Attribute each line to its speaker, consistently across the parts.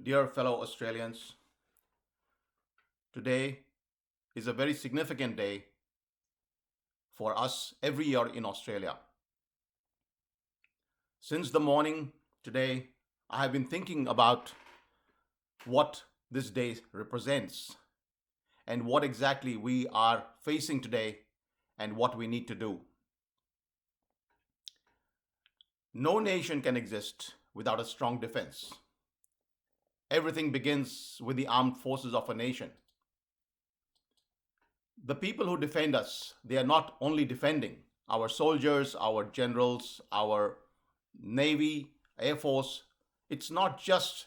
Speaker 1: Dear fellow Australians, today is a very significant day for us every year in Australia. Since the morning today, I have been thinking about what this day represents and what exactly we are facing today and what we need to do. No nation can exist without a strong defense. Everything begins with the armed forces of a nation. The people who defend us, they are not only defending our soldiers, our generals, our Navy, Air Force. It's not just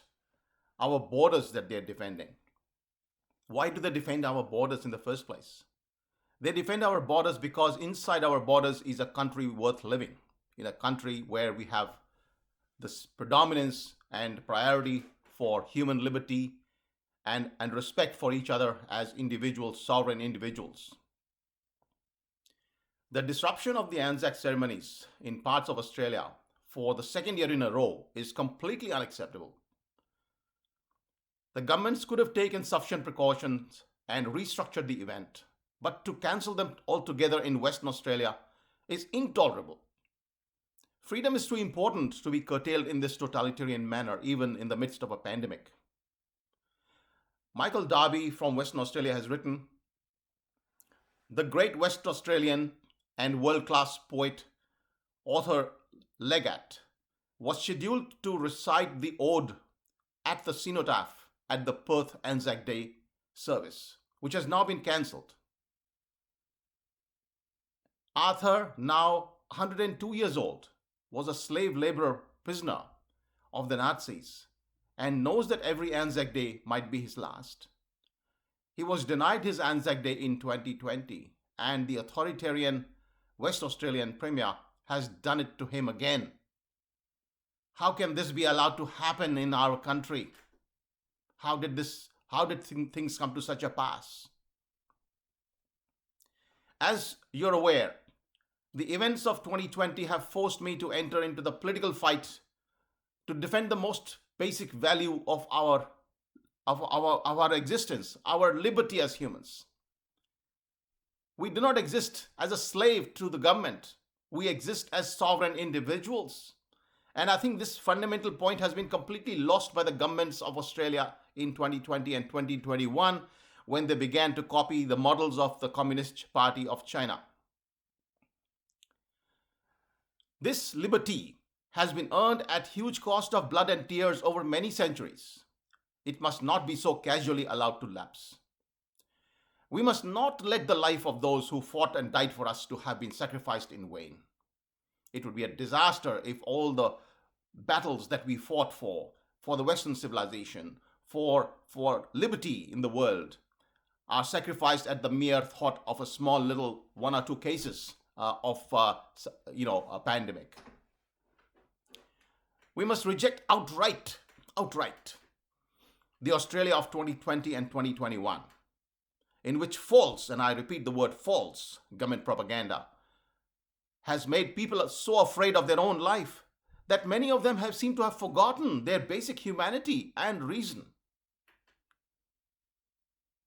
Speaker 1: our borders that they're defending. Why do they defend our borders in the first place? They defend our borders because inside our borders is a country worth living, in a country where we have this predominance and priority for human liberty and respect for each other as individuals, sovereign individuals. The disruption of the ANZAC ceremonies in parts of Australia for the second year in a row is completely unacceptable. The governments could have taken sufficient precautions and restructured the event, but to cancel them altogether in Western Australia is intolerable. Freedom is too important to be curtailed in this totalitarian manner, even in the midst of a pandemic. Michael Darby from Western Australia has written, "The great West Australian and world-class poet, author Legat, was scheduled to recite the ode at the cenotaph at the Perth ANZAC Day service, which has now been cancelled. Arthur, now 102 years old, was a slave laborer prisoner of the Nazis and knows that every ANZAC Day might be his last. He was denied his ANZAC Day in 2020, and the authoritarian West Australian Premier has done it to him again. How can this be allowed to happen in our country? How did things come to such a pass?" As you're aware, the events of 2020 have forced me to enter into the political fight to defend the most basic value of our existence, our liberty as humans. We do not exist as a slave to the government. We exist as sovereign individuals. And I think this fundamental point has been completely lost by the governments of Australia in 2020 and 2021 when they began to copy the models of the Communist Party of China. This liberty has been earned at huge cost of blood and tears over many centuries. It must not be so casually allowed to lapse. We must not let the life of those who fought and died for us to have been sacrificed in vain. It would be a disaster if all the battles that we fought for the Western civilization, for liberty in the world, are sacrificed at the mere thought of a small little one or two cases of a pandemic. We must reject outright, the Australia of 2020 and 2021, in which false, and I repeat the word false, government propaganda has made people so afraid of their own life that many of them have seemed to have forgotten their basic humanity and reason.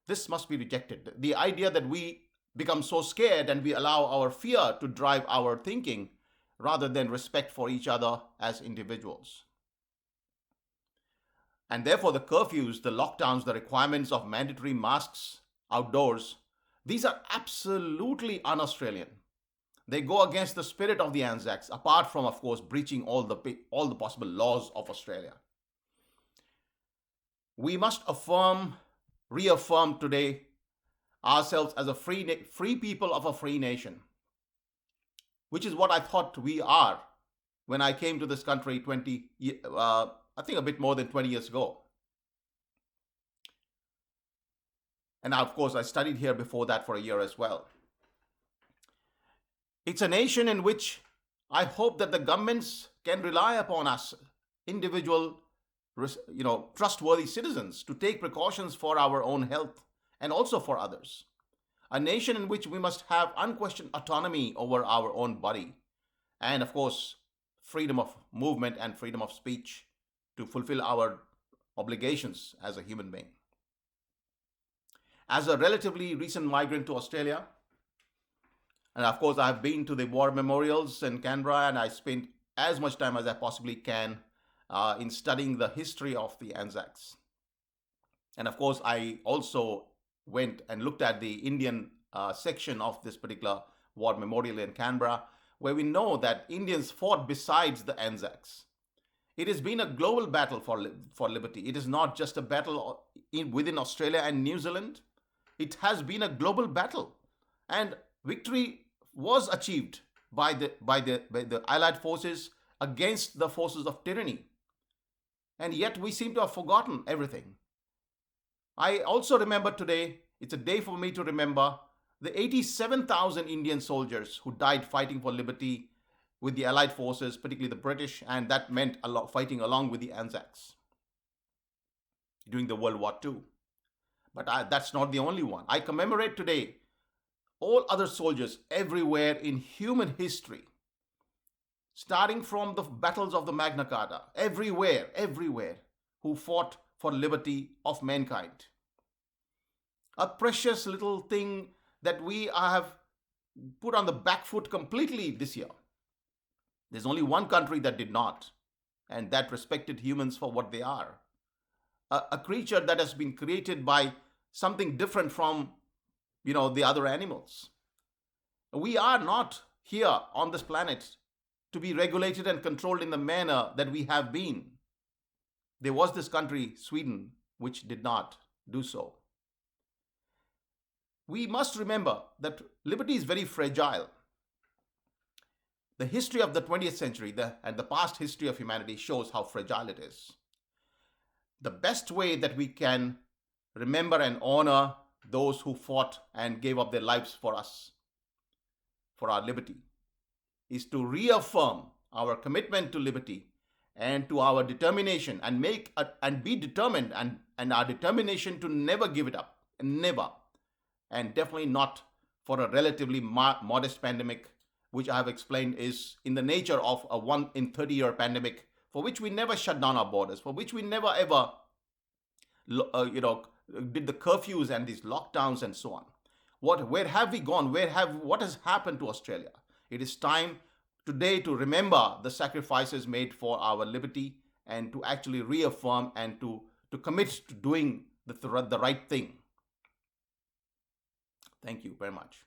Speaker 1: This must be rejected. The idea that we become so scared and we allow our fear to drive our thinking rather than respect for each other as individuals. And therefore, the curfews, the lockdowns, the requirements of mandatory masks outdoors, these are absolutely un-Australian. They go against the spirit of the ANZACs, apart from, of course, breaching all the possible laws of Australia. We must reaffirm today ourselves as a free people of a free nation, which is what I thought we are when I came to this country I think a bit more than 20 years ago. And of course, I studied here before that for a year as well. It's a nation in which I hope that the governments can rely upon us, individual, trustworthy citizens, to take precautions for our own health and also for others. A nation in which we must have unquestioned autonomy over our own body, and of course, freedom of movement and freedom of speech to fulfill our obligations as a human being. As a relatively recent migrant to Australia, and of course, I've been to the war memorials in Canberra, and I spent as much time as I possibly can in studying the history of the ANZACs. And of course, I also went and looked at the Indian section of this particular war memorial in Canberra, where we know that Indians fought besides the ANZACs. It has been a global battle for liberty. It is not just a battle within Australia and New Zealand. It has been a global battle. And victory was achieved by the Allied forces against the forces of tyranny. And yet we seem to have forgotten everything. I also remember today, it's a day for me to remember the 87,000 Indian soldiers who died fighting for liberty with the Allied forces, particularly the British, and that meant fighting along with the ANZACs during the World War II. But that's not the only one. I commemorate today all other soldiers everywhere in human history, starting from the battles of the Magna Carta, everywhere, who fought for liberty of mankind. A precious little thing that we have put on the back foot completely this year. There's only one country that did not, and that respected humans for what they are. A creature that has been created by something different from, the other animals. We are not here on this planet to be regulated and controlled in the manner that we have been. There was this country, Sweden, which did not do so. We must remember that liberty is very fragile. The history of the 20th century and the past history of humanity shows how fragile it is. The best way that we can remember and honor those who fought and gave up their lives for us, for our liberty, is to reaffirm our commitment to liberty and to our determination and be determined and our determination to never give it up, never, and definitely not for a relatively modest pandemic, which I have explained is in the nature of a 1 in 30-year pandemic, for which we never shut down our borders, for which we never ever did the curfews and these lockdowns and so on. Where have we gone? What has happened to Australia? It is time today to remember the sacrifices made for our liberty and to actually reaffirm and to commit to doing the right thing. Thank you very much.